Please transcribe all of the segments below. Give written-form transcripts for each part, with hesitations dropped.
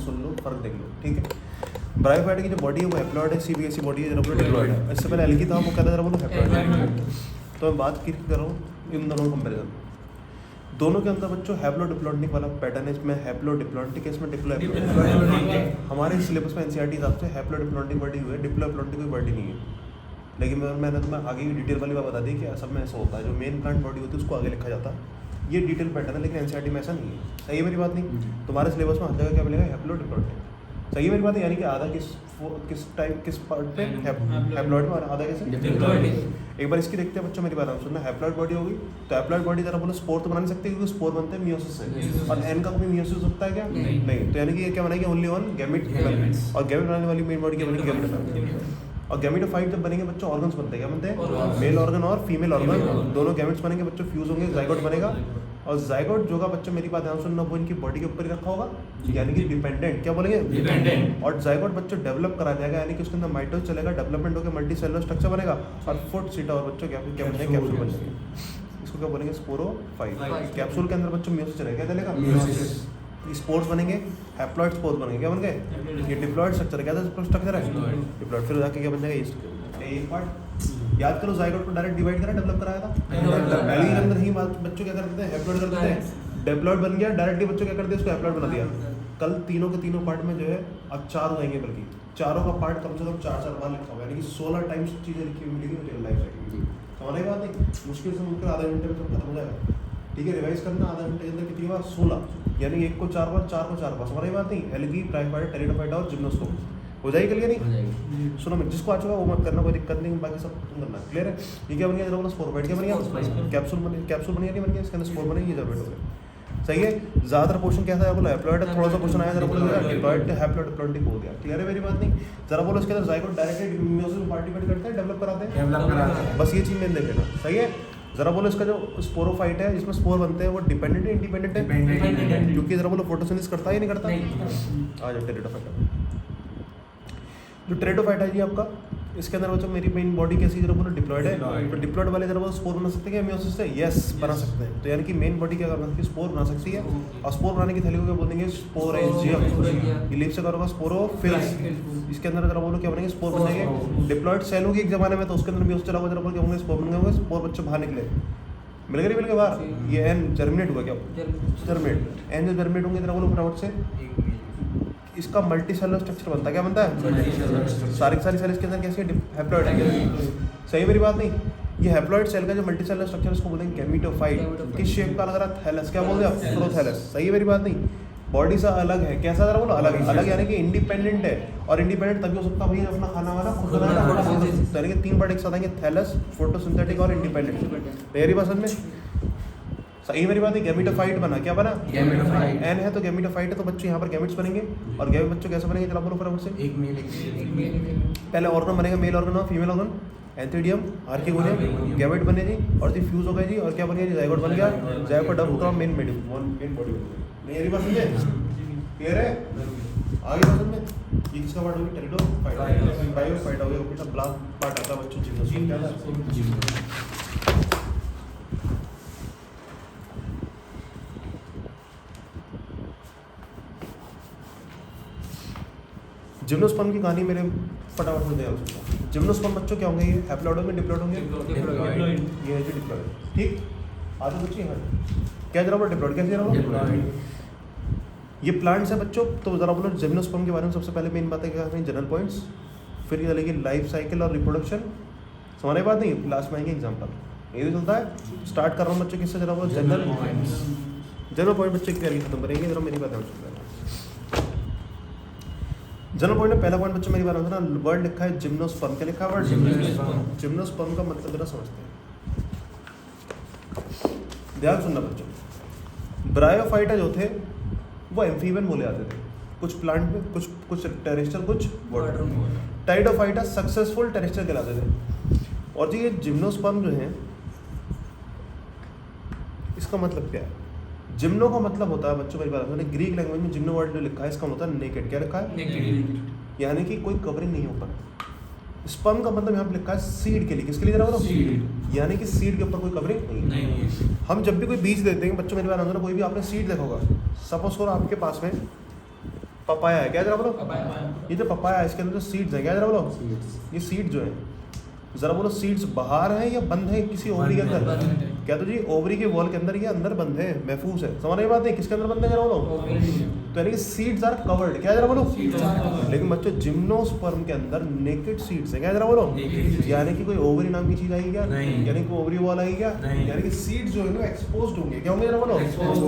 सुन लो, फर्क देख लो, ठीक है। ब्रायोफाइटा की जो बॉडी है वो हैप्लॉइड है, सी भी ऐसी बॉडी है जरा बोलो डिप्लॉइड है। इससे पहले एल की था वो कहता जरा बोलो हैप्लॉइड। तो मैं बात कर रहा हूँ इन दोनों कंपेरिजन, दोनों के अंदर बच्चों हैप्लोडिप्लॉइडिक वाला पैटर्न है, इसमें हैप्लोडिप्लॉइडिक है, इसमें डिप्लोइडिक। हमारे सिलेबस में एनसीईआरटी हिसाब से हैप्लोडिप्लॉइडिक वर्ड ही हुआ है, डिप्लोइडिक कोई वर्ड ही नहीं है। लेकिन मैंने तुम्हें आगे की डिटेल वाली बात बता दी कि असल में ऐसा होता है, जो मेन प्लांट बॉडी होती है उसको आगे लिखा जाता है, ये डिटेल पैटर्न है, लेकिन एनसीईआरटी में ऐसा नहीं है। सही है मेरी बात नहीं? तुम्हारे सिलेबस में हर जगह क्या मिलेगा? हैप्लोडिप्लॉइडिक। सही है मेरी बात है? यानी कि आधा किस टाइप किस पार्ट पे हैप्लॉइड में और आधा कैसे? एक बार इसकी देखते हैं बच्चों, मेरी बात सुनना। हैप्लॉइड बॉडी होगी तो हैप्लॉइड बॉडी जरा बोलो स्पोर तो बना नहीं सकती, क्योंकि स्पोर बनते हैं मियोसिस से, और एन का कोई मियोसिस होता है क्या? नहीं। तो यानी कि ये क्या बनाएगी? ओनली वन गैमेट, और गैमेट बनाने वाली मेन बॉडी क्या बनेगी? गैमेटोफाइट। और गैमेटोफाइट जब बनेंगे बच्चों ऑर्गन्स बनते हैं, क्या बनते हैं? मेल ऑर्गन और फीमेल ऑर्गन, दोनों गैमेट्स बनेंगे बच्चों, फ्यूज होंगे, जाइगोट बनेगा। और जाइगोट जो का बच्चों मेरी बात ध्यान सुनना, वो इनकी बॉडी के ऊपर ही रखा होगा, यानी कि डिपेंडेंट। क्या बोलेंगे? डिपेंडेंट। और जाइगोट बच्चों डेवलप करा जाएगा, यानी कि उसके अंदर माइटोज चलेगा, डेवलपमेंट होकर मल्टी सेलुलर स्ट्रक्चर बनेगा, और फुट सीटा और बच्चों क्या बनेंगे? कैप्सूल बन जाएंगे। इसको क्या बोलेंगे? स्पोरोफाइट। कैप्सूल के अंदर बच्चों मियोसिस चलेगा, क्या चलेगा? मियोसिस। स्पोर्स बनेंगे, हैप्लॉइड स्पोर्स बनेंगे, क्या बन गए? ये डिप्लॉइड स्ट्रक्चर, क्या स्ट्रक्चर है? डिप्लॉइड। फिर जाके क्या बन जाएगा? एक पार्ट याद करो, जाइगोट को डायरेक्ट डिवाइड करा, डेवलप कराया था पहले के अंदर ही। बच्चों क्या करते हैं? हैप्लॉइड कर देते हैं, डिप्लॉइड बन गया, डायरेक्टली बच्चों क्या करते हैं? उसको हैप्लॉइड बना दिया। कल तीनों के तीनों पार्ट में जो है अब 4 हो जाएंगे, बल्कि चारों का पार्ट कम से कम 4 बार लिखा हुआ है, यानी कि 16 टाइम्स चीज़ें लिखी हुई मिलेगी मुझे लाइफ साइकिल। हमारी बात नहीं, मुश्किल से मुश्किल आधे घंटे में सब खत्म हो जाएगा, ठीक है। रिवाइज करना आधे घंटे के अंदर कितनी बार? 16, यानी एक को 4 बार, 4 को 4 बार। हमारी बात नहीं, एलगी, ब्रायोफाइटा, टेरिडोफाइटा और जिम्नोस्पर्म हो जाएगी क्लियर? नहीं सुनो, मैं जिसको आ चुका वो मत करना, कोई दिक्कत नहीं, बाकी सब तुम करना। क्लियर है? ये क्या बन गया? जरा स्पोरोफाइट क्या बन गया? कैप्सूल बन गया, नहीं बन गया, इसके अंदर स्पोर बनेगी, जरूरत हो गया। सही है। ज़्यादातर क्वेश्चन क्या था? बोलो हैप्लॉइड, थोड़ा सा क्वेश्चन आया, जरा बोलो डिप्लॉइड हैप्लोडिप्लॉइडिक हो गया। क्लियर है मेरी बात नहीं? जरा बोलो इसके अंदर जाइगोट डायरेक्टली मियोसिस में पार्टिसिपेट करते हैं, डेवलप कराते हैं, बस ये चीज़ मैंने देख लेना। सही है। जरा बोलो इसका जो स्पोरोफाइट है, इसमें स्पोर बनते हैं, वो डिपेंडेंट है इंडिपेंडेंट है? क्योंकि जरा बोलो फोटोसिंथेसिस करता है या नहीं करता? आ जाओ टेरिडोफाइटा। जो टेरिडोफाइटा है जी आपका, इसके अंदर बच्चों मेरी मेन बॉडी कैसी? जरा बोलो डिप्लॉइड है। तो डिप्लॉइड वाले जरा बोलो स्पोर बना सकते हैं क्या मियोसिस से? यस, बना सकते हैं। तो यानी कि मेन बॉडी क्या बना सकती है? स्पोर बना सकती है। और स्पोर बनाने की थैली को क्या बोलेंगे? स्पोरेंजियम। ये लीफ से करोगा स्पोरोफिल्स। इसके अंदर जरा बोलो क्या बनेंगे? स्पोर बनेंगे। डिप्लॉइड सेल होगी एक जमाने में, तो उसके अंदर मियोसिस चला हुआ, जरा बोलो क्या होंगे? स्पोर बन गए, स्पोर बच्चों बाहर निकले, मिल गए बाहर। ये एन जर्मिनेट हुआ, क्या जर्मिनेट? एन जो जर्मिनेट होंगे जरा बोलो फटाफट से, इसका मल्टी सेलुलर स्ट्रक्चर बनता है, क्या बनता है? सारी सेल इसके अंदर कैसी है? हैप्लॉइड है। सही मेरी बात नहीं? ये हैप्लॉइड सेल का जो मल्टी सेलुलर स्ट्रक्चर उसको बोलेंगे गैमेटोफाइट। किस शेप का लग रहा है? थैलस। क्या बोल दिया? प्रोथैलस। सही है मेरी बात नहीं? बॉडी से अलग है, कैसा जरा बोलो? अलग है। अलग यानी कि इंडिपेंडेंट है, और इंडिपेंडेंट तभी हो सकता है भाई अपना खाना वाना खुद बनाना। यानी कि 3 पार्ट एक साथ आएंगे, थैलस, फोटोसिंथेटिक और इंडिपेंडेंट। मेरी बात समझ में? सही मेरी बात है? गैमेटोफाइट बना, क्या बना? गैमेटोफाइट। एन है तो गैमेटोफाइट है, तो बच्चों यहाँ पर गैमेट्स बनेंगे। और गैमेट बच्चों कैसे बनेंगे? चला बोलो फटाफट से। एक मेल पहले ऑर्गन बनेगा, मेल ऑर्गन और फीमेल ऑर्गन, एंथीडियम, आर्किगोनियम, गैमेट बने जी, और जी फ्यूज हो गए जी, और क्या बन गया जी? जाइगोट बन गया। Zygote double cross main body. मेरी बात समझे? क्लियर है? आगे बात समझे? ये किसका पार्ट होगी? टेरिडोफाइटा। ब्रायोफाइटा हो गया, बेटा ब्लास्ट पार्ट आता है बच्चों जिम्नोस्पर्म। क्या था? जिम्नोस्पर्म की कहानी मेरे फटाफट में ध्यान सुनो। जिम्नोस्पर्म बच्चों क्या होंगे? ये हैप्लॉइड में डिप्लॉइड होंगे? ये है जी डिप्लॉइड। ठीक, आगे बच्चे यहाँ क्या जरा बोलो? डिप्लॉइड। कैसे जरा बोलो? ये प्लांट्स है बच्चों। तो जरा बोलो जिम्नोस्पर्म के बारे में सबसे पहले मेन बात है क्या है? जनरल पॉइंट्स, फिर ये चलेगी लाइफ साइकिल और रिप्रोडक्शन। हमारी बात नहीं, लास्ट में आएंगे एग्जाम्पल। ये भी चलता है। स्टार्ट कर रहा हूँ बच्चों किससे? जरा बोलो जनरल पॉइंट बच्चे की तैयारी खत्म करेंगे। जरा मेरी बात ध्यान सुन। जनरल पॉइंट में पहला पॉइंट बच्चों मेरी बात होता है ना, वर्ड लिखा है जिम्नोस्पर्म। क्या लिखा है वर्ड? जिम्नोस्पर्म का मतलब जरा समझते हैं, ध्यान सुनना बच्चों। ब्रायोफाइटा जो थे वो एम्फीबियन बोले जाते थे, कुछ प्लांट में, कुछ टेरेस्ट्रियल, कुछ वाटर। टेरिडोफाइटा सक्सेसफुल टेरेस्ट्रियल कहलाते थे। और जी ये जिम्नोस्पर्म जो है, इसका मतलब क्या है? जिम्नो का मतलब होता है बच्चों मेरी बात है, ग्रीक लैंग्वेज में जिम्नो वर्ड जो लिखा है इसका मतलब होता है नेकेड। क्या लिखा है? नेकेड, यानी कि कोई कवरिंग नहीं ऊपर। स्पर्म का मतलब यहाँ पे लिखा है सीड के लिए। किसके लिए जरा बोलो? सीड। यानी कि सीड के ऊपर कोई कवरिंग नहीं। हम जब भी कोई बीज देते हैं बच्चों मेरी बात है, कोई भी आपने सीड देखा होगा, सपोज करो आपके पास में पपाया है, क्या जरा बोलो, ये जो पपाया है इसके अंदर जो सीड्स है, क्या जरा बोलो, ये सीड जो है जरा बोलो सीड्स बाहर हैं या बंद है किसी ओवरी के अंदर? क्या तो जी ओवरी के वॉल के अंदर ये अंदर बंद है, महफूज है, समझ रही बात नहीं, किसके अंदर बंद है जरा बोलो? तो यानी कि सीड्स आर कवर्ड, क्या जरा बोलो, लेकिन बच्चों जिम्नोस्पर्म के अंदर नेकेड सीड्स है, क्या जरा बोलो, यानी कि कोई ओवरी नाम की चीज आएगी क्या, यानी कि ओवरी वॉल आएगी क्या, यानी कि सीड्स जो है ना एक्सपोज्ड होंगे, क्या होंगे जरा बोलो,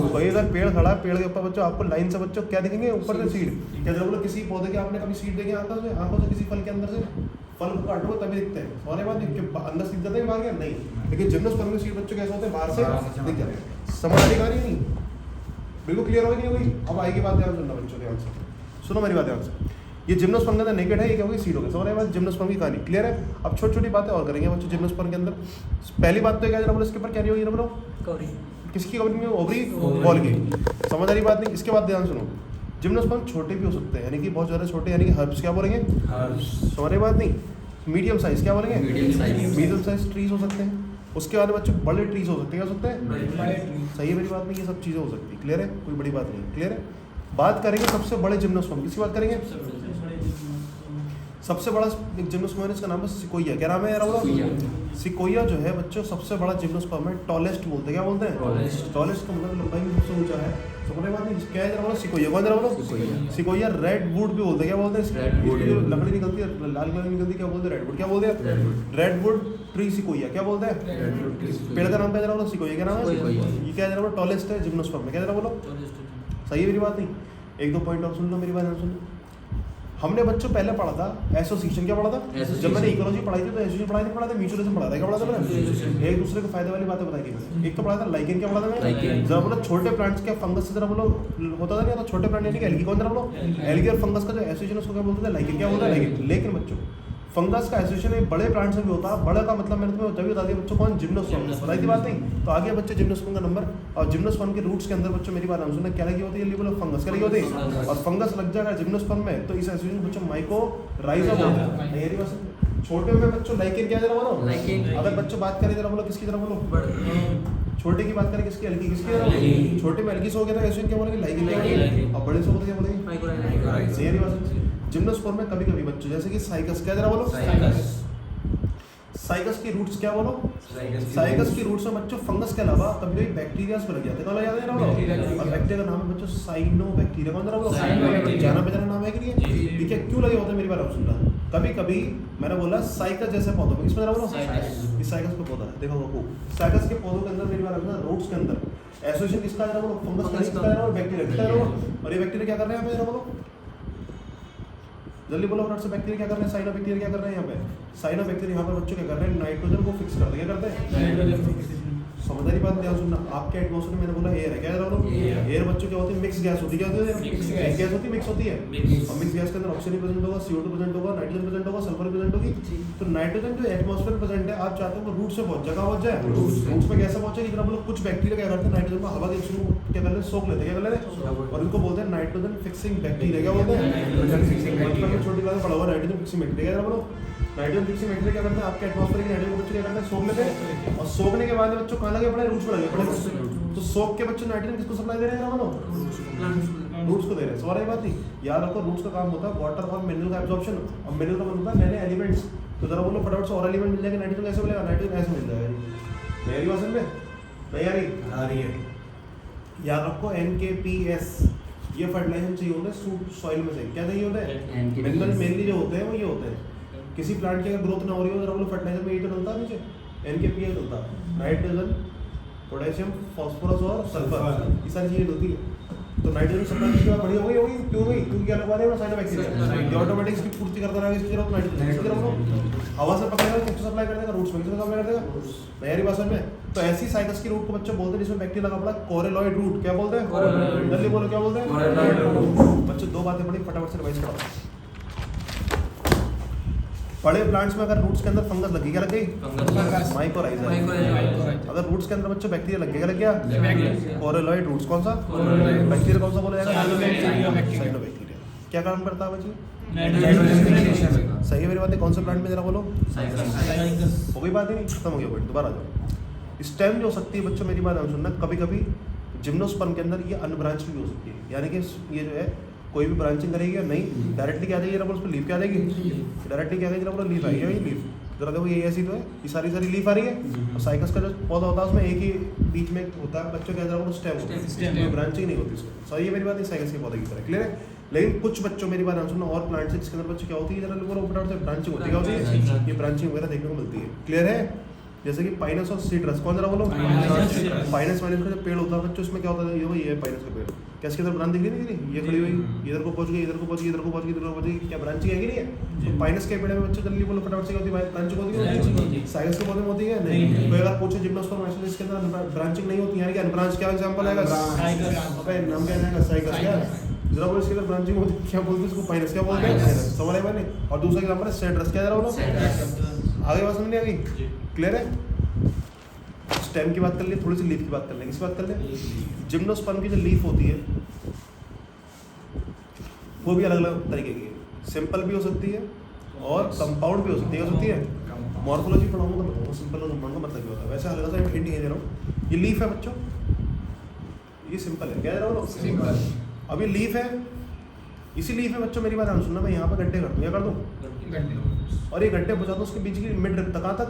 वही अगर पेड़ खड़ा है, पेड़ के ऊपर बच्चों आपको लाइन से बच्चों क्या दिखेंगे, ऊपर से सीड, क्या जरा बोलो, किसी पौधे के आपने कभी सीड देखे आंखों से किसी फल के अंदर से, फल को काटो तभी दिखते हैं, सोने बात अंदर सीध जाते हैं बाहर क्या नहीं, लेकिन जिम्नोस्पर्म के सीड बच्चों कैसे होते हैं, बाहर से दिख जाते हैं, समझ आने का नहीं, बिल्कुल क्लियर होगी नहीं होगी? अब आएगी बात, ध्यान सुनना बच्चों, ध्यान से सुनो मेरी बात ध्यान से, ये जिम्नोस्पर्म के अंदर नेकेड है, ये क्या होगी सीड होगी, समझ रहे बात, जिम्नोस्पर्म की कहानी क्लियर है? अब छोटी छोटी बातें और करेंगे बच्चों जिम्नोस्पर्म के अंदर। पहली बात तो क्या जरा बोलो, इसके ऊपर क्या नहीं होगी, बोलो किसकी कवरिंग में, ओवरी वॉल की, समझ आ रही बात नहीं? इसके बाद ध्यान सुनो, जिम्नोस्पर्म छोटे भी हो सकते हैं, यानी कि बहुत ज़्यादा छोटे, यानी कि हर्ब्स, क्या बोलेंगे, समझ रही बात नहीं, मीडियम साइज, क्या बोलेंगे, मीडियम साइज ट्रीज हो सकते हैं, उसके बाद बच्चों बड़े ट्रीज हो सकते हैं, क्या हो सकते हैं, सही है मेरी बात नहीं, ये सब चीज़ें हो सकती है, क्लियर है, कोई बड़ी बात नहीं, क्लियर है? बात करेंगे सबसे बड़े जिम्नोस्पर्म, किसकी बात करेंगे, सबसे बड़ा एक जिम्नोस्पर्म है, इसका नाम है सिकोइया, क्या नाम है यार, सिकोइया जो है बच्चों सबसे बड़ा जिम्नोस्पर्म है, टॉलेस्ट बोलते हैं, क्या बोलते हैं, टॉलेस्ट का मतलब लंबाई में सबसे ऊंचा है, समझ बात नहीं, क्या है जरा बोलो, सिकोइया, कौन जरा बोलो, सिकोइया, रेड वुड भी बोलते हैं, क्या बोलते हैं, जो लकड़ी निकलती है लाल कलर निकलती है, क्या बोलते हैं, रेड वुड, क्या बोलते हैं, रेड वुड ट्री सिकोइया, क्या बोलते हैं, पेड़ का नाम क्या जरा बोलो, सिकोइया, क्या नाम है, ये क्या जरा बोलो, टॉलेस्ट है जिम्नोस्पर्म में, क्या जरा बोलो, सही है मेरी बात नहीं? एक दो पॉइंट और सुन लो मेरी बात, सुन लो, हमने बच्चों पहले पढ़ा था एसोसिएशन, क्या पढ़ा था, जब मैंने इकोलॉजी पढ़ाई थी तो एसोसिएशन पढ़ा था, म्यूचुअलिज्म पढ़ा था, क्या पढ़ा था मैंने, एक दूसरे को फायदे वाली बातें बताई थी, एक तो पढ़ा था लाइकेन, क्या पढ़ा था मैंने, जरा बोलो छोटे प्लांट्स क्या फंगस से जरा बोलो होता था, क्या तो छोटे प्लांट यानी कि एल्गी, कौन जरा बोलो, एल्गी और फंगस का जो एसोसिएशन उसको क्या बोलते थे, लाइकेन, क्या बोलता है लाइकेन, लेकिन बच्चों फंगस का एसोसिएशन एक बड़े प्लांट से भी होता है, बड़ा का मतलब मैंने तुम्हें जब बता दिया बच्चों, कौन, जिम्नोस्पर्म, बताई थी बात नहीं, तो आगे बच्चे जिम्नोस्पर्म का नंबर, और जिम्नोस्पर्म के रूट्स के अंदर बच्चों मेरी बात नाम सुनना, क्या लगी होती है, बोलो फंगस, क्या लगी होती है, और फंगस लग जाएगा जिम्नोस्पर्म में तो इस एसोसिएशन बच्चों माइकोराइजा बोलते हैं, छोटे में बच्चों लाइकेन, क्या जरा बोलो, अगर बच्चों बात करें जरा बोलो किसकी जरा बोलो, छोटे की बात करें किसकी, एल्गी, किसकी, छोटे में एल्गी से हो गया था एसोसिएशन, क्या बोलेंगे लाइकेन, और बड़े से होते क्या बोलेंगे, सही है बात। जिम्नोस्पर्म में कभी कभी बच्चों जैसे कि साइकस, क्या जरा बोलो, साइकस की रूट्स, क्या बोलो, साइकस की रूट्स में बच्चों फंगस के अलावा कभी कभी बैक्टीरियाज पे लग जाते हैं, कौन लग जाते हैं ना बोलो, और बैक्टीरिया का नाम है बच्चों साइनोबैक्टीरिया, कौन जरा बोलो, जाना पहचाना नाम है कि नहीं, ठीक है, क्यों लगे होते हैं मेरी बात आप सुनना, कभी कभी मैंने बोला साइकस जैसे पौधों में, इसमें जरा बोलो, इस साइकस का पौधा है, देखो साइकस के पौधों के अंदर मेरी बात आप रूट्स के अंदर एसोसिएशन किसका जरा बोलो, फंगस का, किसका जरा बोलो, बैक्टीरिया, किसका जरा बोलो, और ये बैक्टीरिया क्या कर रहे हैं यहाँ पे जरा बोलो, जल्दी बोलो फटाफट से, बैक्टीरिया क्या कर रहे हैं, साइनोबैक्टीरिया क्या कर रहे हैं यहाँ पे, साइनोबैक्टीरिया यहाँ पर बच्चों क्या कर रहे हैं, नाइट्रोजन को फिक्स करते हैं, क्या करते हैं, समझदारी बात ध्यान सुनना, आपके एटमॉस्फेयर में मैंने बोला एयर है, क्या है एयर बच्चों क्या होती है, मिक्स गैस होती है, क्या होती है, एक गैस होती है, मिक्स होती है, और मिक्स गैस के अंदर ऑक्सीजन प्रेजेंट होगा, CO2 प्रेजेंट होगा, नाइट्रोजन प्रेजेंट होगा, सल्फर प्रेजेंट होगी, तो नाइट्रोजन जो एटमॉस्फेयर प्रेजेंट है आप चाहते हो रूट से पहुंच जाए, पहुंच जाए, रूट्स पे कैसे पहुंचे, लेकिन हम लोग कुछ बैक्टीरिया क्या करते हैं, नाइट्रोजन को हवा के थ्रू क्या करते हैं, सोख लेते हैं, क्या कर लेते हैं, और इनको बोलते हैं नाइट्रोजन फिक्सिंग बैक्टीरिया, क्या बोलते हैं, छोटी बात पढ़ा हुआ नाइट्रोजन फिक्सिंग बैक्टीरिया, क्या बोलो, नाइट्रोजन फिक्सिंग बैक्टीरिया क्या करते हैं, आपके एटमॉस्फेयर के नाइट्रोजन बच्चे क्या करते हैं, सोख लेते हैं, और सोखने के बाद बच्चों कहाँ लगे पड़े, रूट्स पर लगे पड़े, तो सोख के बच्चे नाइट्रोजन किसको सप्लाई दे रहे हैं, रूट्स को दे रहे हैं, सवाल बात नहीं, याद रखो रूट्स का काम होता है वाटर और मिनरल का एब्जॉर्प्शन, और मिनरल का मतलब होता है नए नए एलिमेंट्स, तो जरा बोलो फटाफट से और एलिमेंट मिल जाएगा, नाइट्रोजन कैसे मिलेगा, नाइट्रोजन ऐसे मिल जाएगा, मेरी बात समझ में नहीं आ रही है, याद रखो NKPS, ये फर्टिलाइजर चाहिए होता है सॉइल में से, क्या चाहिए होता है, मिनरल मेनली जो होते हैं वो ये होते हैं, किसी प्लांट की अगर ग्रोथ ना हो रही हो जरा बोलो फर्टिलाइजर में ये तो डलता है नीचे, NKPS डलता है, नाइट्रोजन, पोटेशियम, फास्फोरस और सल्फर, ये सारी चीजें डलती है, तो नाइट्रोजन सप्लाई की बढ़िया हो गई, क्यों गई, क्योंकि क्या लगवा रहे हैं साइनोबैक्टीरिया, ये ऑटोमेटिक इसकी पूर्ति करता रहेगा, इसकी जरूरत नाइट्रोजन, हवा से पकड़ेगा किसको सप्लाई कर देगा, रूट्स में किसको सप्लाई कर देगा, नहरी भाषा में, तो ऐसी साइकस की रूट को बच्चे बोलते हैं जिसमें बैक्टीरिया लगा पड़ा, कोरेलॉइड रूट, क्या बोलते हैं, जल्दी बोलो क्या बोलते हैं, बच्चे दो बातें पढ़ी फटाफट से रिवाइज करो, बड़े प्लांट्स में अगर रूट्स के अंदर फंगस लगी, क्या लग गई, माइकोराइजा, अगर रूट्स के अंदर बच्चों बैक्टीरिया लग गया, कोरेलॉइड रूट्स, कौन सा बैक्टीरिया, कौन सा बोला जाएगा, साइनोबैक्टीरिया, क्या काम करता है बच्चे, सही है मेरी बात है, कौन सा प्लांट में जरा बोलो, हो गई बात ही नहीं, खत्म हो गया पॉइंट, दोबारा आ जाओ, स्टेम जो हो सकती है बच्चों मेरी बात सुनना, कभी कभी जिम्नोस्पर्म के अंदर ये अनब्रांच भी हो सकती है, यानी कि ये जो है कोई भी ब्रांचिंग करेगी या नहीं, डायरेक्टली क्या आ जाएगी जरा बोलो, उस पर लीफ क्या आ जाएगी, डायरेक्टली क्या आ जाएगी जरा बोलो, लीफ आएगी, लीफ। जरा देखो ये ऐसी तो है, ये सारी लीफ आ रही है। और साइकस का जो पौधा होता है उसमें एक ही बीच में होता है बच्चों क्या जरा बोलो स्टेम होता है, ब्रांचिंग नहीं होती उसमें। सही है मेरी बात, साइकस के पौधे की तरह, क्लियर है। लेकिन कुछ बच्चों मेरी बात सुनना, और प्लांट से जिसके अंदर बच्चों क्या होती है जरा बोलो ऊपर से ब्रांचिंग होती है, क्या होती है, ये ब्रांचिंग वगैरह देखने को मिलती है, क्लियर है। जैसे कि पाइनस और सीट्रस, कौन जरा बोलो, पाइनस का जो पेड़ होता है बच्चों, उसमें क्या होता है, ये पाइनस का पेड़, कैसे किधर ब्रांच दिख रही है, ये खड़ी हुई, इधर को पहुंच गई, इधर को पहुंच गई, इधर को पहुंच गई, इधर को पहुंच गई, क्या ब्रांचिंग है कि नहीं है। तो पाइनस के पेड़ में बच्चों जल्दी बोलो फटाफट से होती है, ब्रांचिंग होती है, साइकस के पौधे में होती है नहीं। कोई अगर पूछे जिम्नोस्पर्म मैक्सिमम इसके अंदर ब्रांचिंग नहीं होती, यानी कि अनब्रांच, क्या एग्जांपल है, अबे नाम क्या है, साइकस, क्या जरा बोलो इसके अंदर ब्रांचिंग होती है, क्या बोलते हैं इसको, पाइनस, क्या बोलते हैं, समझ आए मैंने। और दूसरा एग्जांपल है सीट्रस, क्या जरा बोलो, आगे बात समझ नहीं आ गई, क्लियर है। स्टेम की बात कर ले, थोड़ी सी लीफ की बात कर ले, किसकी बात कर ले, जिम्नोस्पर्म की जो लीफ होती है वो भी अलग अलग तरीके की है, सिंपल भी हो सकती है और कंपाउंड भी हो सकती है, मॉर्फोलॉजी पढ़ाऊंगा तो बताऊंगा सिंपल और कंपाउंड का मतलब क्या होता है। वैसे हल्का सा हिंट दे रहा हूँ, ये लीफ है बच्चों, ये सिंपल है, क्या दे रहा हूँ सिंपल। अब ये लीफ है, इसी लीफ में बच्चों मेरी बात सुनना, मैं यहाँ पर गड्ढे कर दूँ, क्या कर दूँ, और ये गड्ढे बचा दूँ उसके बीच की मिड रिब तक, कहाँ तक,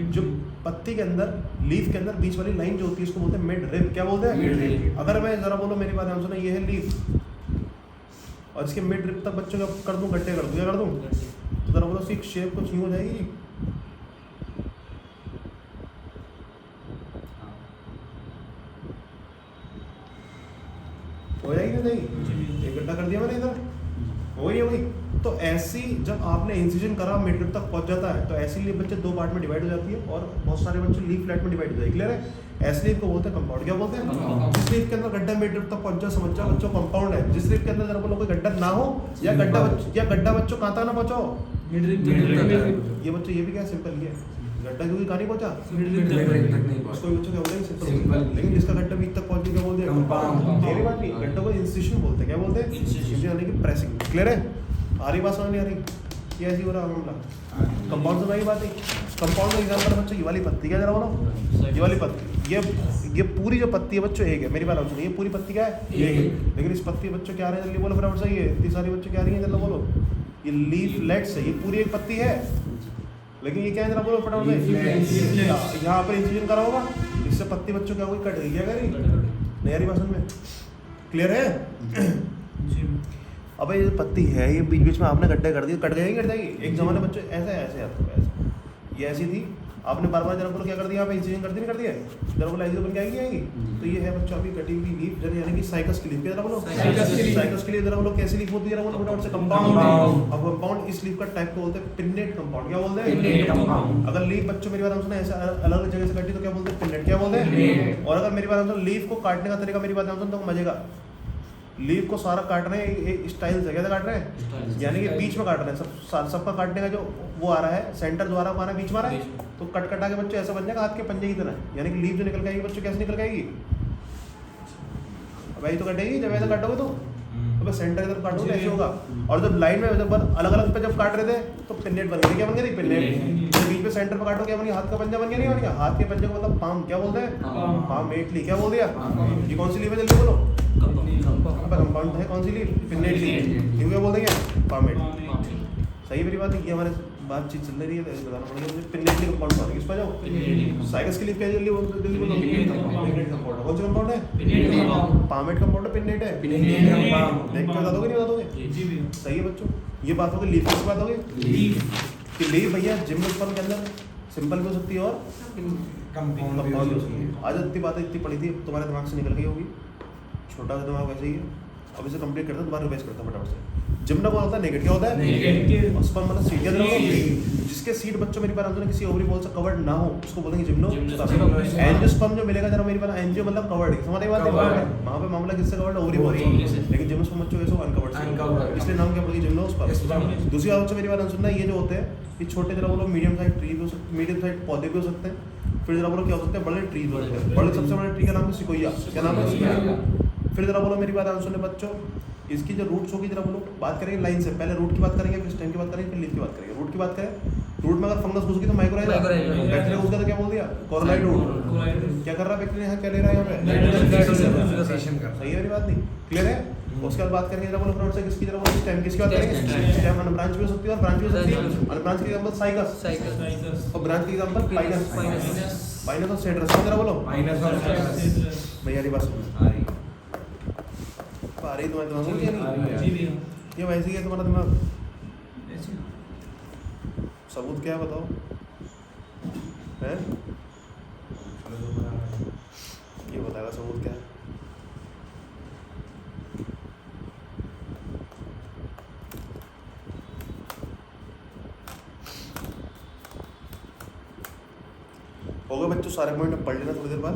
जो पत्ती के अंदर, लीफ के अंदर बीच वाली लाइन जो होती है इसको बोलते हैं मिड रिब, क्या बोलते हैं। अगर मैं जरा बोलो मेरी बात सुना, ये है लीफ और इसके मिड रिब तक बच्चों का कर दूं, गड्ढे कर दूं, क्या कर दूं, तो जरा बोलो उसकी शेप कुछ यूं हो जाएगी, हो जाएगी नहीं, एक गड्ढा कर दिया मैंने इधर, वही होगी। तो ऐसी जब आपने इंसिजन करा मिड रिब तक पहुंच जाता है, तो ऐसी लीफ बच्चे दो पार्ट में डिवाइड हो जाती है और बहुत सारे बच्चे लीफ फ्लैट में डिवाइड हो जाएगी, क्लियर है। ऐसी लीफ को बोलते हैं कंपाउंड, क्या बोलते हैं, जिस लीफ के अंदर गड्ढा मिड रिब तक पहुंच जाए, समझ जाओ बच्चों कंपाउंड है। जिस लीफ के अंदर जरा बोलो कोई गड्ढा ना हो, या गड्ढा बच्चों कहाँ तक ना पहुंचाओ, ये बच्चों ये भी क्या सिंपल ही है, गड्ढा क्योंकि कहाँ नहीं पहुंचा, उसको बच्चों क्या बोलते हैं सिंपल, लेकिन जिसका गड्ढा बीच तक पहुंच गया क्या बोलते हैं कंपाउंड। मेरी बात नहीं, गड्ढा को इंसिशन बोलते हैं, क्या बोलते हैं इंसिशन, यानी कि प्रेसिंग, क्लियर है। आ रही बात समझ नहीं आ रही, ये ऐसी हो रहा मामला। कंपाउंड से वही बात है, कंपाउंड का एग्जांपल बच्चों ये वाली पत्ती, क्या जरा बोलो, ये वाली पत्ती, ये पूरी जो पत्ती है बच्चों एक है, मेरी बात सुनिए, ये पूरी पत्ती क्या है एक है, लेकिन इस पत्ती बच्चों क्या आ रहे हैं जल्दी बोलो फटाफट से, ये इतनी सारी बच्चों क्या आ रही है जल्दी बोलो, ये लीफलेट्स है, ये पूरी एक पत्ती है, लेकिन ये क्या है जरा बोलो फटाफट से, यहाँ पर इंसिजन करा होगा, इससे पत्ती बच्चों क्या होगी, कट गई, क्या करी नहीं आ रही बात में, क्लियर है। अब ये पत्ती है, ये बीच बीच में आपने गड्ढे कर दिए, कट जाएगी, कट जाएगी, एक जमाने बच्चों ऐसे ऐसे ये ऐसी थी, आपने बार बार जरा बोलो क्या कर दिया, आप इंसिजन कर दिया, जरा बोलो ऐसी बन के आएगी, तो ये है बच्चों अभी कटी हुई लीफ, यानी कि साइकस की लीफ, क्या जरा बोलो साइकस के लिए जरा बोलो कैसी लीफ होती है, जरा बोलो फटाफट से कंपाउंड। अब कंपाउंड इस लीफ का टाइप को बोलते हैं पिन्नेट कंपाउंड, क्या बोलते हैं, अगर लीफ बच्चों मेरी बात हम सुना ऐसे अलग अलग जगह से कटी तो क्या बोलते हैं पिन्नेट, क्या बोलते हैं। और अगर मेरी बात हम लीफ को काटने का तरीका मेरी बात हम सुन तो मजे का, लीफ को सारा काट रहे हैं स्टाइल से, कैसे काट रहे हैं, यानी कि बीच में काट रहे हैं, सबका काटने का जो वो आ रहा है सेंटर द्वारा को आ रहा है, बीच में आ रहा है, तो कट कटा के बच्चों ऐसा बन जाएगा हाथ के पंजे की तरह, यानी कि लीफ जो निकल जाएगी बच्चों कैसे निकल जाएगी, भाई तो कटेगी, जब ऐसा काटोगे तो अब सेंटर की तरफ काटोगे ऐसे होगा। और जब लाइन में जब अलग अलग पे जब काट रहे थे तो पिन्नेट बन गई, क्या बन गई पिन्नेट, तो बीच में सेंटर पे काटो क्या बन गया, हाथ का पंजा बन गया, नहीं बन गया, हाथ के पंजे को मतलब पाम, क्या बोलते हैं पामेटली, क्या बोल दिया, ये कौन सी लीफ है जल्दी बोलो, कंपाउंड है कौन सी लीफ, पिन्नेट लीफ, ये क्या बोल देंगे पामेट, सही मेरी बात है। ये हमारे बातचीत चल रही है, बताना पड़ेगा मुझे, पिन्नेट लीफ कंपाउंड कौन है, किस पर जाओ, साइकस की लीफ क्या जल्दी बोलो, पिन्नेट कंपाउंड, कौन सा कंपाउंड है, पामेट कंपाउंड है, पिन्नेट है, देख के बता दोगे नहीं बता दोगे, सही है बच्चों। ये बात होगी लीफ की बात होगी, कि लीफ भैया जिम्नोस्पर्म के अंदर सिंपल भी हो सकती है और कंपाउंड भी हो सकती है। आज इतनी बातें इतनी पड़ी थी तुम्हारे दिमाग से निकल गई होगी, छोटा सा दिमाग वैसे ही है। अब इसे कंप्लीट करते हैं, दोबारा रिवाइज करते हैं फटाफट से। जिम्ना कौन होता है, नेगेटिव होता है, स्पर्म मतलब सीड, जिसके सीड बच्चों मेरी बात किसी ओवरी बॉल से कवर्ड ना हो उसको बोलेंगे जिम्नो। एंजियोस्पर्म जो मिलेगा जरा मेरी बात, एंजियो मतलब कवर्ड, समझ बात है, वहाँ पे मामला किससे कवर्ड है, ओवरी बॉल, लेकिन जिम्नोस्पर्म बच्चों कैसे अनकवर्ड, इसलिए नाम क्या पड़ेगी जिम्नोस्पर्म। दूसरी बात बच्चों मेरी बात सुनना, ये जो होते हैं ये छोटे जरा बोलो मीडियम साइज ट्री भी हो सकते, मीडियम साइज पौधे भी हो सकते हैं, फिर जरा बोलो क्या हो सकते हैं बड़े ट्रीज होते हैं, बड़े सबसे बड़े ट्री का नाम है सिकोया, क्या नाम है सिकोया। फिर जरा बोलो मेरी बात आंसर ने बच्चों, इसकी जो रूट्स होगी जरा बोलो, बात करेंगे लाइन से, पहले रूट की बात करेंगे, फिर स्टेम की बात करेंगे, फिर लीफ की बात करेंगे। रूट की बात करें, रूट में अगर फंगस घुस गई तो माइक्रोराइजा, बैक्टीरिया घुस गया तो क्या बोल दिया कोरोलाइड रूट। क्या कर रहा है बैक्टीरिया, क्या ले रहा है यहाँ पे, सही है मेरी बात नहीं, क्लियर है। उसके बाद बात करेंगे जरा बोलो फ्रॉड से किसकी, जरा बोलो स्टेम किसकी बात करेंगे, स्टेम अन ब्रांच भी हो सकती है और ब्रांच भी हो सकती है। अन ब्रांच की एग्जांपल साइकस और ब्रांच की एग्जांपल पाइनस और सेड्रस। जरा बोलो माइनस और भैया ये बात आ रही आ रही तुम्हारे दिमाग में आ रही है। ये वैसे ही है तुम्हारा दिमाग। सबूत क्या है बताओ हैं? ये बताएगा सबूत क्या है। हो गए बच्चों सारे पॉइंट पढ़ लेना थोड़ी देर बाद।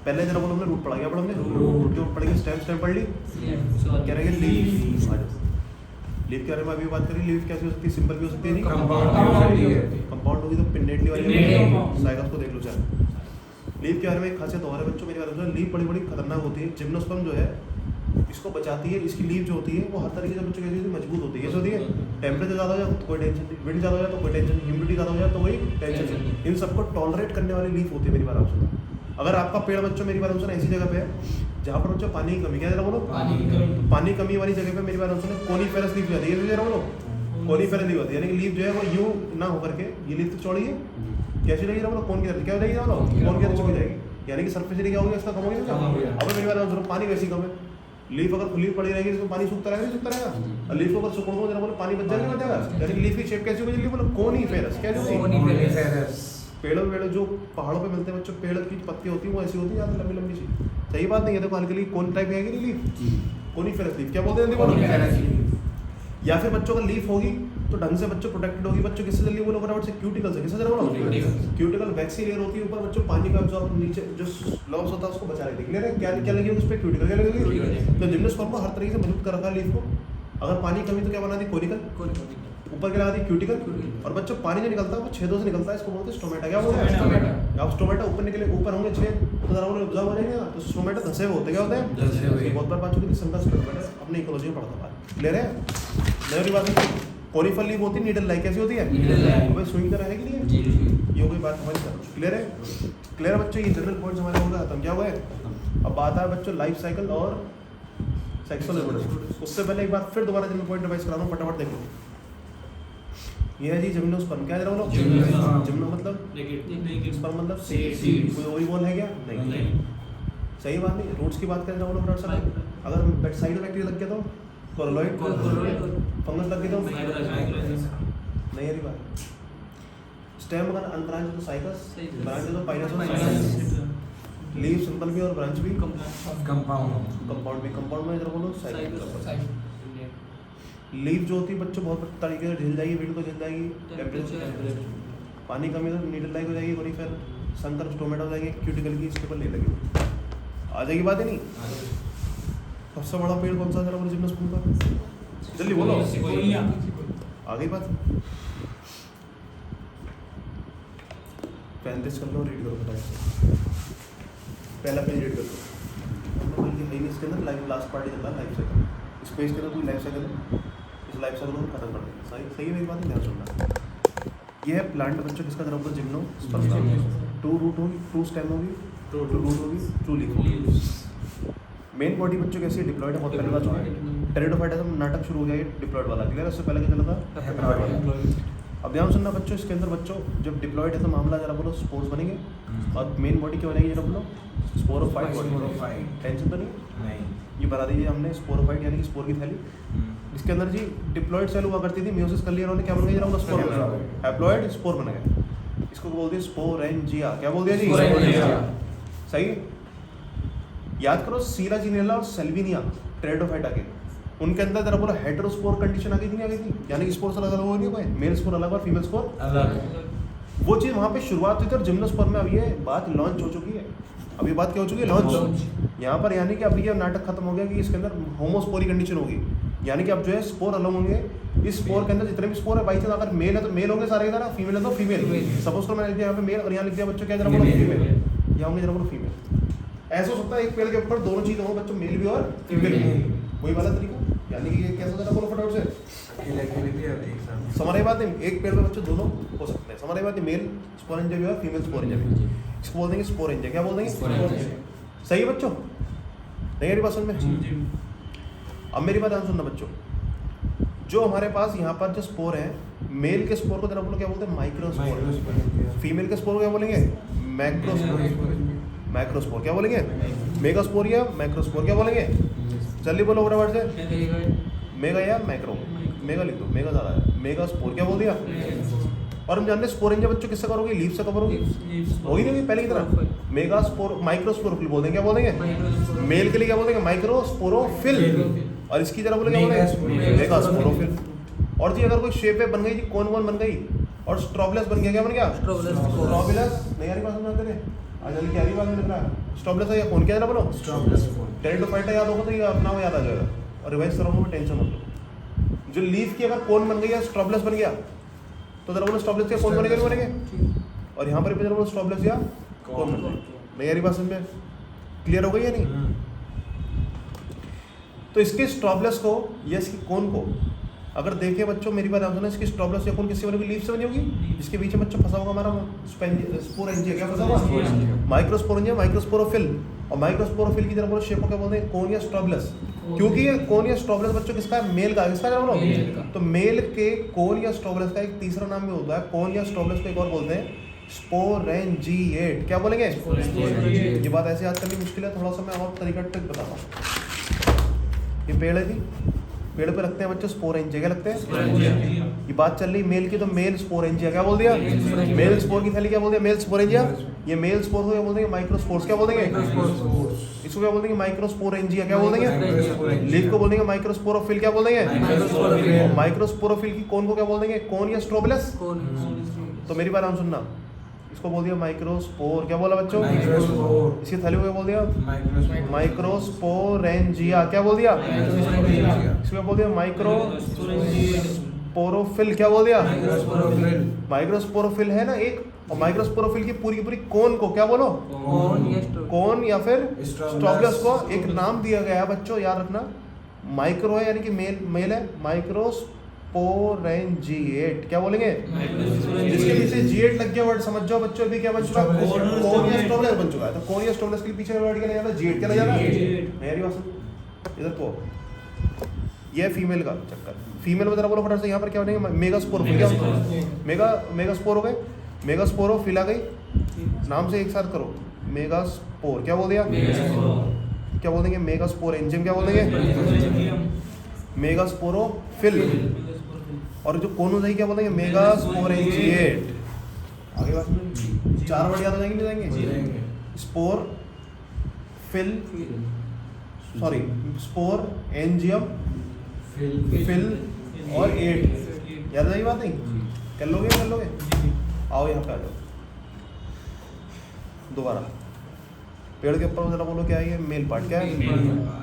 पहले जरा बोलो हमने रूट पढ़ा, क्या पढ़ा हमने रूट जो पढ़ेंगे स्टेम पढ़ ली। क्या रहेगा लीफ, लीफ के बारे में अभी बात करें। लीफ कैसी हो सकती है, सिंपल भी हो सकती है, नहीं कंपाउंड होगी तो पिंडेटली वाली साइकस को देख लो। चल लीफ के बारे में एक खासियत और है बच्चों मेरे बारे में, लीफ बड़ी बड़ी खतरनाक होती है। जिम्नोस्पर्म जो है इसको बचाती है, इसकी लीफ जो होती है वो हर तरीके से बच्चों की मजबूत होती है। कैसे होती है, टेम्परेचर ज़्यादा हो जाए तो कोई टेंशन नहीं, विंड ज़्यादा हो जाए तो कोई टेंशन नहीं, ह्यूमिडिटी ज़्यादा हो जाए तो कोई टेंशन नहीं। इन सबको टॉलरेट करने वाली लीफ होती है मेरी बात सुना। अगर आपका पेड़ बच्चों मेरी बात सुना ऐसी जगह पे है जहाँ पर बच्चों पानी की कमी, क्या जरा बोलो पानी कमी वाली जगह पे मेरी बात सुनो कोनीफेरस लीफ जाती है, जरा बोलो कोनीफेरस लीफ होती है, यानी कि लीफ जो है वो यूं ना होकर के ये लीफ तो चौड़ी है, कैसी रहेगी जरा बोलो कोन की तरफ, क्या हो जाएगी जरा बोलो कोन की तरफ चली जाएगी, यानी कि सरफेस एरिया क्या होगी इसका कम होगी। अब मेरी बात सुनो पानी वैसी कम है, लीफ अगर खुली पड़ी रहेगी इसमें पानी सूखता रहेगा, सूखता रहेगा। और लीफ को अगर सुखड़ दो जरा बोलो पानी बच जाएगा, बच जाएगा। यानी कि लीफ की शेप कैसी होगी जल्दी बोलो कोनीफेरस, क्या होगी पेड़ों जो पहाड़ों पे मिलते हैं बच्चों, पेड़ की पत्ती होती है वो ऐसी होती है लंबी लंबी सी, सही बात नहीं है। देखो हल्की कौन टाइप है लीफ, कोनीफेरस लीफ, क्या बोलते हैं जल्दी। या फिर बच्चों का लीफ होगी तो ढंग से बच्चों प्रोटेक्टेड होगी, बच्चों किससे जल्दी बोलो फटाफट से क्यूटिकल से, किससे जरा बोलो क्यूटिकल वैक्सी लेयर होती है ऊपर बच्चों, पानी का जो नीचे जो लॉस होता है उसको बचा रही है। क्या क्या लगी उस पर क्यूटिकल, क्या लगी तो जिम्नोस्पर्म को हर तरीके से मजबूत कर रखा है लीफ को। अगर पानी कमी तो क्या बना दी कोनिकल, ऊपर क्या लगा दी क्यूटिकल। और बच्चों पानी जो निकलता है वो छेदों से निकलता है, इसको बोलते हैं स्टोमेटा, क्या बोलते हैं आप स्टोमेटा ऊपर निकले ऊपर होंगे छेद तो जरा बोलो ऑब्जर्व हो जाएंगे ना, तो स्टोमेटा धसे हुए होते क्या होते हैं बहुत बार बात चुकी थी संकस अपने इकोलॉजी में पढ़ता था ले रहे हैं नई बात है। कोनिफर लीफ होती है नीडल लाइक, कैसी होती है भाई सुई तरह है कि नहीं, ये हो गई बात हमारी सर क्लियर है। क्लियर है बच्चों, ये जनरल पॉइंट्स हमारे हो गए खत्म, क्या हुआ है। अब बात है बच्चों लाइफ साइकिल और सेक्सुअल रिप्रोडक्शन। उससे पहले एक बार फिर दोबारा जनरल पॉइंट रिवाइज करा रहा हूँ, फटाफट देखो। ये है जी जिम्नोस्पर्म, क्या जरा बोलो जिम्नो मतलब स्पर्म मतलब कोई वही बोल है क्या नहीं, सही बात नहीं। रूट्स की बात करें बोलो फ्रॉड साइड, अगर साइड बैक्टीरिया लग गया तो कोलोइड, फंगस लग गया तो नहीं है बात। स्टेम अगर अनब्रांच तो साइकस, ब्रांच तो पाइनस, लीव सिंपल भी और ब्रांच भी कंपाउंड भी, कंपाउंड में जरा बोलो साइकिल। लीव जो होती है बच्चों बहुत तरीके से झेल जाएगी, विंड को झेल जाएगी, टेम्परेचर पानी कमी तो नीडल लाइक हो जाएगी, कोनिफर संकर स्टोमेटा हो जाएंगे, क्यूटिकल की इसके ऊपर ले लगी आ जाएगी बात है नहीं। सबसे बड़ा पेड़ कौन सा जरा बोलो जिम्नोस्पर्म का, जल्दी बोलो आ गई बात। पैंतीस कर लो, रीड करो बताइए, पहला पेज रीड कर लो। बल्कि इसके अंदर लाइफ लास्ट पार्टी चल रहा है लाइफ साइकिल, इस पेज के अंदर कोई लाइफ साइकिल है, इस लाइफ साइकिल को खत्म कर देंगे। सही सही मेरी बात है, ध्यान सुनना। ये है प्लांट बच्चों किसका जरा बोलो जिम्नोस्पर्म, टू रूट होगी, टू स्टेम होगी, टू रूट होगी, टू लीफ होगी। मेन बॉडी बच्चों कैसी डिप्लॉयड है, बहुत पहले बात है टेरिडोफाइटिज्म नाटक शुरू हो गया ये डिप्लॉयड वाला, क्लियर है। उससे पहले क्या चला था हैप्लॉयड वाला। अब ध्यान सुनना बच्चों, इसके अंदर बच्चों जब डिप्लॉयड है तो मामला जरा बोलो स्पोर्स बनेंगे, और मेन बॉडी क्या बनेगी जरा बोलो स्पोरोफाइट बॉडी, टेंशन तो नहीं ये बता दीजिए हमने स्पोरोफाइट यानी कि स्पोर की थैली, इसके अंदर जी डिप्लॉयड सेल हुआ करती थी, मियोसिस कर लिया उन्होंने, क्या बन गया जरा बोलो स्पोर, हैप्लॉयड स्पोर बन गया, इसको बोलते हैं स्पोरेंजिया, क्या बोल दिया जी सही। याद करो सीराजिनेला और सेल्विनिया टेरिडोफाइटा के, उनके अंदर जरा बोलो हेटेरोस्पोर कंडीशन आ गई थी, नहीं आ गई थी, यानी कि स्पोर्स अलग अलग हो नहीं पाए, मेल स्पोर अलग और फीमेल स्पोर अलग। वो चीज़ वहाँ पे शुरुआत हुई थी और जिम्नोस्पर्म में अब ये बात लॉन्च हो चुकी है, अब ये बात क्या हो चुकी है लॉन्च यहाँ पर, यानी कि अब ये नाटक खत्म हो गया कि इसके अंदर होमोस्पोरी कंडीशन होगी, यानी कि अब जो है स्पोर अलग होंगे। इस स्पोर के अंदर जितने भी स्पोर है बाई चांस अगर मेल है तो मेल होंगे सारे इधर, फीमेल है तो फीमेल। सपोज तो मैंने लिख दिया यहाँ पे मेल और यहाँ लिख दिया बच्चों क्या जरा बोलो फीमेल, यहाँ होंगे जरा बोलो फीमेल। ऐसा हो सकता है एक पेड़ के ऊपर दोनों चीज हो बच्चों, मेल भी और फीमेल भी, वही वाला तरीका, यानी कि ये कैसा जरा बोलो फटाफट से समझ बात नहीं, एक पेड़ में बच्चों दोनों हो सकते हैं, समझ बात नहीं, मेल स्पोरेंजिया भी और फीमेल स्पोरेंजिया भी, इसको बोल देंगे स्पोरेंजिया, क्या बोल देंगे सही है बच्चों, नहीं मेरी बात समझ में। अब मेरी बात ध्यान सुनना बच्चों, जो हमारे पास यहाँ पर जो स्पोर है, मेल के स्पोर को जरा बोलो क्या बोलते हैं, माइक्रोस्पोर। फीमेल के स्पोर को क्या बोलेंगे, मैक्रोस्पोर। मैक्रोस्पोर क्या बोलेंगे, मेगास्पोर या मैक्रोस्पोर क्या बोलेंगे, जल्दी बोलो फटाफट से। मेगा या मैक्रो, मेगा लिख दो, मेगा ज़्यादा है, मेगा स्पोर क्या बोल दिया। और हम जानते हैं स्पोरेंजिया बच्चों किससे करोगे, लीफ से कवर होगी, होगी नहीं पहले की तरह। मेगा स्पोर, माइक्रोस्पोरोफिल बोल देंगे, क्या बोल देंगे, मेल के लिए क्या बोल देंगे, माइक्रोस्पोरोफिल। और इसकी तरह बोले क्या बोलेंगे, मेगा स्पोरोफिल। और जी अगर कोई शेप बन गई जी, कौन बन गई, और स्ट्रॉबलेस बन गया, क्या बन गया, स्ट्रॉबलेस। नहीं आ रही बात समझ में, आज जल्दी क्या रही बात में, स्ट्रॉबलेस है या कौन, क्या जरा बोलो, स्ट्रॉबलेस। टेरिडोफाइटा याद होगा तो ये अपना वो याद आ जाएगा, और रिवाइज कराऊंगा मैं, टेंशन मत लो। जो लीफ की अगर कौन बन गई या स्ट्रॉबलेस बन गया, तो जरा बोलो स्ट्रॉबलेस के कौन बनेंगे, नहीं बनेंगे। और यहाँ पर भी जरा बोलो स्ट्रॉबलेस या कौन बन जाए। नहीं आ रही बात समझ में, क्लियर हो गई या नहीं। तो इसके स्ट्रॉबलेस को या इसकी कोन को अगर देखें बच्चों, मेरी बात सुनो, इसकी स्ट्रॉबलेस या कोन किससे बनेगी, लीफ से बनी होगी। इसके पीछे बच्चों फंसा होगा हमारा स्पोरेंजिया, क्या फंसा होगा, माइक्रोस्पोरेंजिया, माइक्रोस्पोरोफिल। और माइक्रोस्पोरोफिल की तरफ बोलो शेप को क्या बोलते हैं, कोन या स्ट्रॉबलेस। क्योंकि ये कोन या स्ट्रॉबलेस बच्चों किसका है, मेल का, किसका क्या बोलो, तो मेल के कोन या स्ट्रॉबलेस का एक तीसरा नाम भी होता है, कोन या स्ट्रॉबलेस को एक और बोलते हैं स्पोरेंजिएट। क्या बोलेंगे, ये बात ऐसे याद करनी मुश्किल है, थोड़ा सा मैं और तरीका ट्रिक बताता हूँ। ये पेड़ है जी, पेड़ पे लगते हैं बच्चों स्पोरेंजिया, क्या लगते हैं। ये बात चल रही मेल की, तो मेल स्पोरेंजिया क्या बोल दिया, मेल स्पोर की थैली क्या बोल दिया, मेल स्पोरेंजिया। ये मेल स्पोर को क्या बोल देंगे, माइक्रोस्पोर्स क्या बोल देंगे, इसको क्या बोल देंगे, माइक्रोस्पोरेंजिया क्या बोल देंगे। लीफ को बोल देंगे माइक्रोस्पोरोफिल, क्या बोल देंगे, माइक्रोस्पोरोफिल की कोन को क्या बोल देंगे, कोन या स्ट्रॉबलेस। तो मेरी बात हम सुनना, इसको बोल दिया माइक्रोस्पोर, क्या बोला बच्चों, इसकी थैली को क्या बोल दिया, माइक्रोस्पोरेंजिया, क्या बोल दिया, इसको बोल दिया माइक्रोस्पोरोफिल, क्या बोल दिया, माइक्रोस्पोरोफिल है ना एक। और माइक्रोस्पोरोफिल की पूरी कोन को क्या बोलो, कोन या फिर स्ट्रॉबलेस को एक नाम दिया गया है बच्चों, याद रखना। माइक्रो है यानी कि मेल है, माइक्रोस्पोरेंजिएट क्या बोलेंगे, जिसके पीछे जीएट लग गया वर्ड समझ जाओ बच्चों, अभी क्या बन चुका है, कोन या स्ट्रॉबलेस बन चुका है। तो कोन या स्ट्रॉबलेस के पीछे वर्ड क्या लग जाता है, जीएट क्या लग जाता है। मेरी बात सुन इधर को, ये फीमेल का चक्कर, फीमेल में जरा बोलो फटाफट से, यहाँ पर क्या बनेंगे, मेगास्पोरोफिल, क्या मेगास्पोर हो गए, मेगास्पोरोफिल आ गई, नाम से एक साथ करो, मेगास्पोर क्या बोल दिया, क्या बोल देंगे, मेगास्पोरेंजियम क्या बोल देंगे, मेगास्पोरोफिल। और जो कोन हो जाएगी क्या बोल देंगे, मेगास्पोरेंजिएट। आगे बात में 4 वर्ड याद हो जाएंगे, नहीं जाएंगे, sporophyll, sorry sporangium फिल और एट, याद आई बात नहीं, कर लोगे। आओ यहाँ पे आ जाओ दोबारा, पेड़ के ऊपर जरा बोलो क्या है, ये मेल पार्ट क्या है,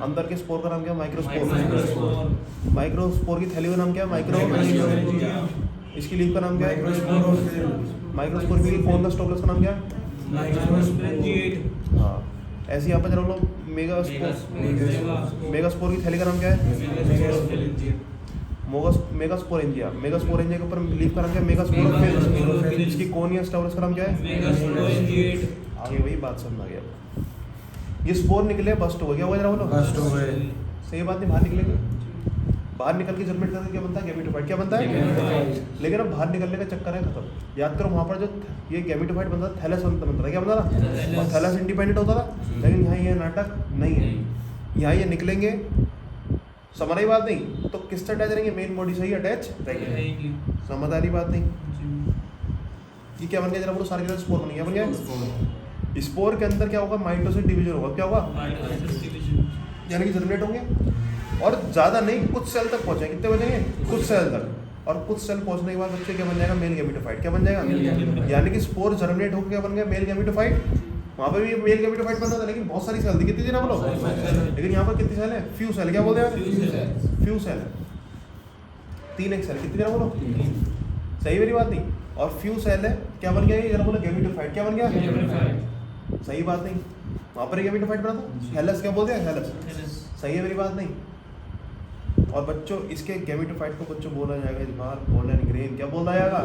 अंदर के स्पोर का नाम क्या है, माइक्रोस्पोर। माइक्रोस्पोर की थैली का नाम क्या है, माइक्रो। इसकी लीफ का नाम क्या है, माइक्रोस्पोर की कोन का स्ट्रॉबलेस का नाम क्या है, हाँ ऐसे यहाँ पर जरा बोलो, मेगास्पोर की थैली का नाम क्या है, मेगास्पोरेंजिया। मेगास्पोरेंजिया के ऊपर लीफ का नाम क्या है, मेगास्पोरोफिल। इसकी कोन या स्ट्रॉबलेस का नाम क्या है, आगे वही बात समझ आ गया। ये स्पोर निकले बस्ट हो गया, वो जरा बोलो बस्ट हो गए, सही बात नहीं, बाहर निकलेंगे, बाहर निकल के जर्मिनेट करके क्या बनता है, गैमेटोफाइट, क्या बनता है। लेकिन अब बाहर निकलने का चक्कर है खत्म, याद करो वहाँ पर जो ये गैमेटोफाइट बनता था, थैलस बनता था, क्या बनता था, और थैलस इंडिपेंडेंट होता था। लेकिन यहाँ ये नाटक नहीं है, यहाँ ये निकलेंगे, समझ आई बात नहीं, तो किससे अटैच रहेंगे, मेन बॉडी से ही अटैच रहेंगे, समझ आ रही बात नहीं। ये क्या बन गया, जरा बोलो सारे के सारे स्पोर बन गया, बन गया। स्पोर के अंदर क्या होगा, माइटोसिस डिवीजन होगा, क्या होगा, यानी कि जर्मिनेट होंगे, और ज़्यादा नहीं कुछ सेल तक पहुँचेंगे, कितने बचेंगे, कुछ सेल तक। और कुछ सेल पहुँचने के बाद बच्चे क्या बन जाएगा, मेल गैमेटोफाइट, क्या बन जाएगा, यानी कि स्पोर जर्मिनेट होकर क्या बन गया, मेल गैमेटोफाइट। वहाँ पर भी मेल गैमेटोफाइट बनता था, लेकिन बहुत सारी सेल थी, कितनी थी ना बोलो, लेकिन यहाँ पर कितनी सेल है, फ्यू सेल, क्या बोलते हैं, फ्यू सेल, 3 एक सेल, कितनी जरा बोलो, सही मेरी बात नहीं। और फ्यू सेल है, क्या बन गया ये, जरा बोलो गैमेटोफाइट, क्या बन गया, सही बात नहीं, वहाँ पर गैमेटोफाइट बना था, थैलस क्या बोल दिया, थैलस, सही है मेरी बात नहीं। और बच्चों इसके गैमेटोफाइट को बच्चों बोला जाएगा इस बार पोलन ग्रेन, क्या बोला जाएगा,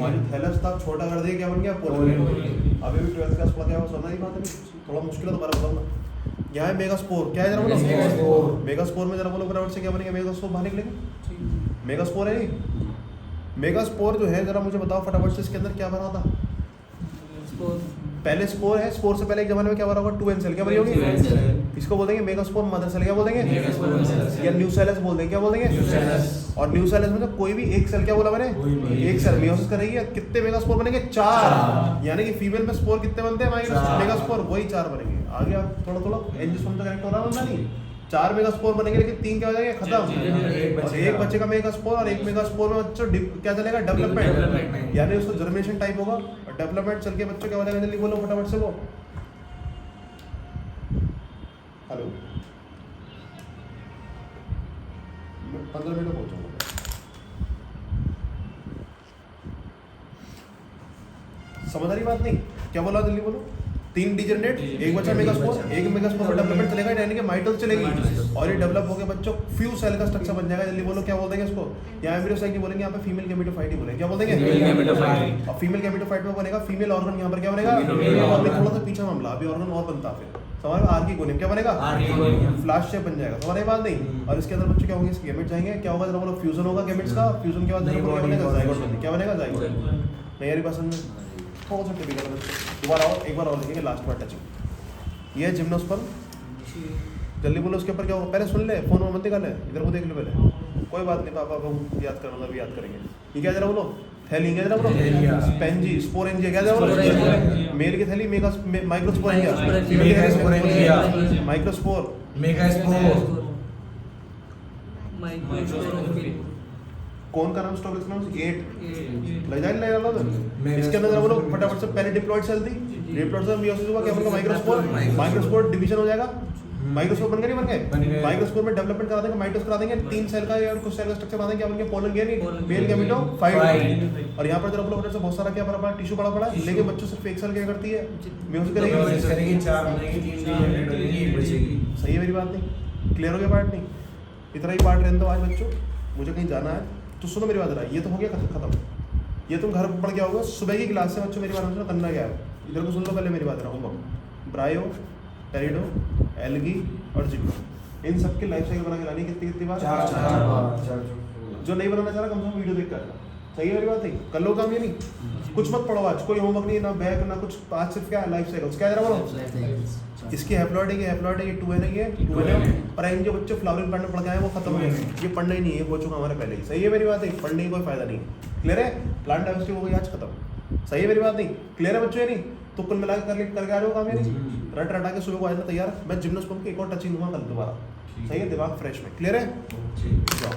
और थैलस था छोटा कर दिया, क्या बन गया, पोलन। अभी भी 12th क्लास पढ़ा गया, सुना ही बात है, थोड़ा मुश्किल है, दोबारा बताऊंगा। यहाँ है मेगास्पोर, क्या है जरा बोलो? मेगास्पोर। मेगास्पोर में जरा बोलो फटाफट से क्या बनेगा? मेगास्पोर बाहर निकलेंगे। मेगास्पोर है ये। मेगास्पोर जो है जरा मुझे बताओ फटाफट से, इसके अंदर क्या भरा था? पहले स्पोर है, स्पोर से पहले एक जमाने में क्या भरा होगा? 2n सेल, क्या भरी होगी? इसको बोल देंगे मेगास्पोर मदर सेल, क्या बोल देंगे? या न्यूसेलस बोल देंगे, क्या बोल देंगे? और न्यूसेलस में तो कोई भी एक सेल क्या बोला मैंने? एक सेल मियोसिस करेगी, कितने मेगास्पोर बनेंगे? 4। यानी कि फीमेल में स्पोर कितने बनते हैं? मेगास्पोर वही 4 बनेंगे। आ गया थोड़ा थोड़ा एंजियोस्पर्म तो करेक्ट हो रहा है नहीं? 4 मेगास्पोर बनेंगे, लेकिन 3 क्या हो जाएंगे? खत्म। और एक बच्चे का मेगास्पोर, और एक मेगास्पोर में बच्चों क्या चलेगा? डेवलपमेंट, यानी उसको जर्मिनेशन टाइप होगा और डेवलपमेंट चल के बच्चों क्या हो जाएगा? जल्दी बोलो फटाफट से। वो हेलो 15 मिनट में पहुंचूंगा। समझ आ रही बात नहीं? क्या बोला? जल्दी बोलो। 3 डिजनरेट, एक बच्चा मेगास्पोर, एक मेगास्पोर में डेवलपमेंट चलेगा, यानी कि माइटोसिस चलेगी और ये डेवलप होकर बच्चों फ्यू सेल का स्ट्रक्चर बन जाएगा। जल्दी बोलो क्या बोल देंगे इसको? यहाँ एम्ब्रियोसाइट बोलेंगे, यहाँ पे फीमेल गैमेटोफाइट ही बोलेंगे, क्या बोल देंगे? और फीमेल गैमेटोफाइट में बनेगा फीमेल ऑर्गन, यहाँ पर क्या बनेगा? और थोड़ा सा पीछे मामला, अभी ऑर्गन और बनता फिर हमारे आर्की गोनियम, क्या बनेगा? फ्लैश शेप बन जाएगा। हमारी बात नहीं। और इसके अंदर बच्चों क्या होंगे? इसके गैमेट जाएंगे, क्या होगा? जरा बोलो। फ्यूजन होगा गैमेट्स का, फ्यूजन के बाद क्या बनेगा? जाइगोट बनेगा, क्या बनेगा? जाइगोट। नहीं यारी पसंद में थोड़ा सा टिपिकल बच्चे। दोबारा और एक बार और देखेंगे, लास्ट बार टचिंग। ये है जिम्नोस्पर्म, जल्दी बोलो उसके ऊपर क्या होगा? पहले सुन ले, फोन में मत निकाले, इधर को देख लो पहले। कोई बात नहीं, पापा को याद करना भी याद करेंगे। ये क्या जरा बोलो? थैली, क्या जरा बोलो? स्पेंजी, स्पोरेंजिया, क्या जरा बोलो? मेल की थैली माइक्रोस्पोरेंजिया, माइक्रोस्पोर, मेगास्पोर, कौन का नाम? स्टॉक नाम 8 ले जाए ले लो। इसके अंदर जरा बोलो फटाफट से। पहले डिप्लॉयड सेल थी, डिप्लॉयड से मियोसिस हुआ, क्या बोलूंगा? माइक्रोस्पोर, माइक्रोस्पोर डिवीजन हो जाएगा। माइक्रोस्पोर बन गए, बन गए। माइक्रोस्पोर में डेवलपमेंट करा देंगे, माइटोसिस करा देंगे, 3 सेल का या कुछ सेल का स्ट्रक्चर बना देंगे, क्या बन गया? Pollen gamete, male gametophyte. और यहाँ पर जरा बोलो बहुत सारा क्या पड़ा? टिश्यू पड़ा पड़ा, लेकिन बच्चों सिर्फ एक सेल क्या करती है? मियोसिस करेगी, 4 बनेगी, 3 जनरेट होगी, 1 बचेगी। सही है मेरी बात नहीं? क्लियर हो गया पार्ट? नहीं इतना ही पार्ट रहने दो आज बच्चों, मुझे कहीं जाना है तो सुनो मेरी बात रहा। ये तो हो गया खत्म। ये तुम घर पर पढ़ के आओगे सुबह की क्लास से बच्चों, मेरी बात सुनो, करना क्या है? इधर को सुन लो पहले मेरी बात रहा। होमवर्क ब्रायो, टेरिडो, एल्गी और जिम्नो, इन सबके लाइफ साइकिल बना के लानी। कितनी बार? 4 जो नहीं बनाना चाह रहा कम से कम वीडियो देख कर। सही है मेरी बात? नहीं कर लो काम, ये नहीं कुछ मत पढ़ो आज, कोई होमवर्क नहीं, ना बैक ना कुछ। आज सिर्फ क्या लाइफ साइकिल्स, क्या जरा बोलो? इसकी हैप्लॉइड है, ये 2n है, ये 2n है। और इन जो बच्चे फ्लावरिंग प्लांट में पढ़ के आए वो खत्म हो गए, ये पढ़ना ही नहीं है, हो चुका हमारे पहले ही। सही है मेरी बात? नहीं पढ़ने की कोई फायदा नहीं। क्लियर है? प्लांट डाइवर्सिटी हो गई आज खत्म। सही है मेरी बात? नहीं क्लियर है बच्चों? ये नहीं तो कुल मिला के करके आ जाओ काम, ये नहीं रट रटा के सुबह को आ जाना तैयार। मैं जिम्नोस्पर्म की एक और टचिंग दूंगा कल दोबारा। सही है? दिमाग फ्रेश में। क्लियर है? जाओ।